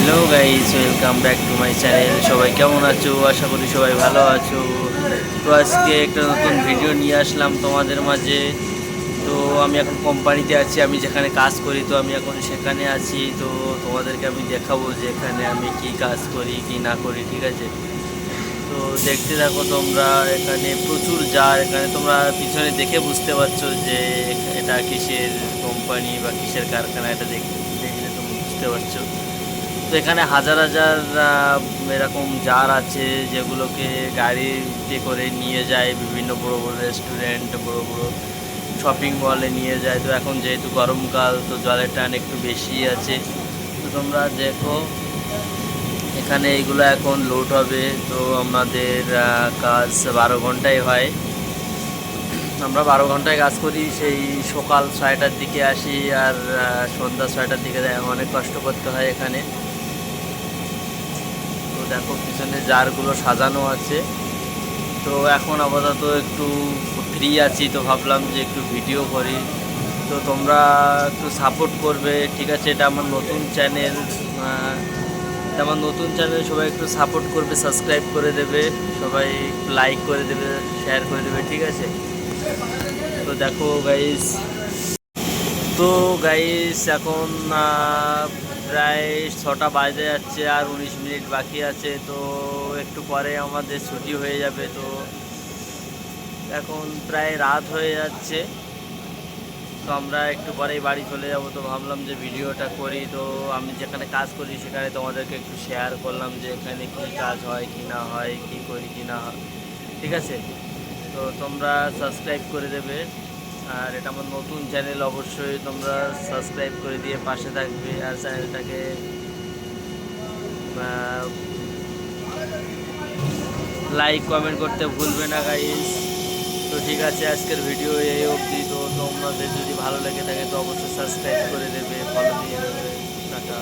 Hello guys, welcome back to my channel. সবাই কেমন আছো? আশা করি সবাই ভালো আছো। তো আজকে একটা নতুন ভিডিও নিয়ে আসলাম তোমাদের মাঝে। তো আমি এখন কোম্পানিতে আছি, আমি যেখানে কাজ করি, তো আমি এখন সেখানে আছি। তো তোমাদেরকে আমি দেখাবো যে এখানে আমি কি কাজ করি কি না করি, ঠিক আছে? তো দেখতে থাকো তোমরা। এখানে প্রচুর জার, এখানে তোমরা পিছনে দেখে বুঝতে পারছো যে এটা কিসের কোম্পানি বা কিসের কারখানা, এটা দেখলে তোমরা বুঝতে পারছো। তো এখানে হাজার হাজার এরকম জার আছে, যেগুলোকে গাড়িতে করে নিয়ে যায় বিভিন্ন বড় বড় রেস্টুরেন্ট, বড় বড় শপিং মলে নিয়ে যায়। তো এখন যেহেতু গরমকাল, তো জলের টান একটু বেশি আছে। তো তোমরা দেখো এখানে এইগুলো এখন লোড হবে। তো আমাদের কাজ 12 ঘন্টায় হয়। আমরা 12 ঘন্টায় কাজ করি, সেই সকাল 6টার দিকে আসি আর সন্ধ্যা 6টার দিকে যাই। অনেক কষ্ট করতে হয় এখানে। তো দেখো পিছনে জারগুলো সাজানো আছে। তো এখন আপাতত একটু ফ্রি আছি, তো ভাবলাম যে একটু ভিডিও করি। তো তোমরা একটু সাপোর্ট করবে, ঠিক আছে? এটা আমার নতুন চ্যানেল, এটা আমার নতুন চ্যানেল। সবাই একটু সাপোর্ট করবে, সাবস্ক্রাইব করে দেবে, সবাই লাইক করে দেবে, শেয়ার করে দেবে, ঠিক আছে? তো দেখো গাইস, তো গাইস এখন প্রায় 6টা বাজে যাচ্ছে, আর 19 মিনিট বাকি আছে। তো একটু পরে আমাদের ছুটি হয়ে যাবে। তো এখন প্রায় রাত হয়ে যাচ্ছে, তো আমরা একটু পরেই বাড়ি চলে যাব। তো ভাবলাম যে ভিডিওটা করি। তো আমি যেখানে কাজ করি সেখানে তোমাদেরকে একটু শেয়ার করলাম যে এখানে কী কাজ হয় কি না হয়, কি করি কি না হয়, ঠিক আছে? তো তোমরা সাবস্ক্রাইব করে দেবে। আর এটা আমার নতুন চ্যানেল, অবশ্যই তোমরা সাবস্ক্রাইব করে দিয়ে পাশে থাকবে। আর চ্যানেলটাকে লাইক কমেন্ট করতে ভুলবে না গাইস। তো ঠিক আছে, আজকের ভিডিও এই অবধি। তো তোমাদের যদি ভালো লেগে থাকে তো অবশ্যই সাবস্ক্রাইব করে দেবে, ফলো দিয়ে দেবে। টাটা।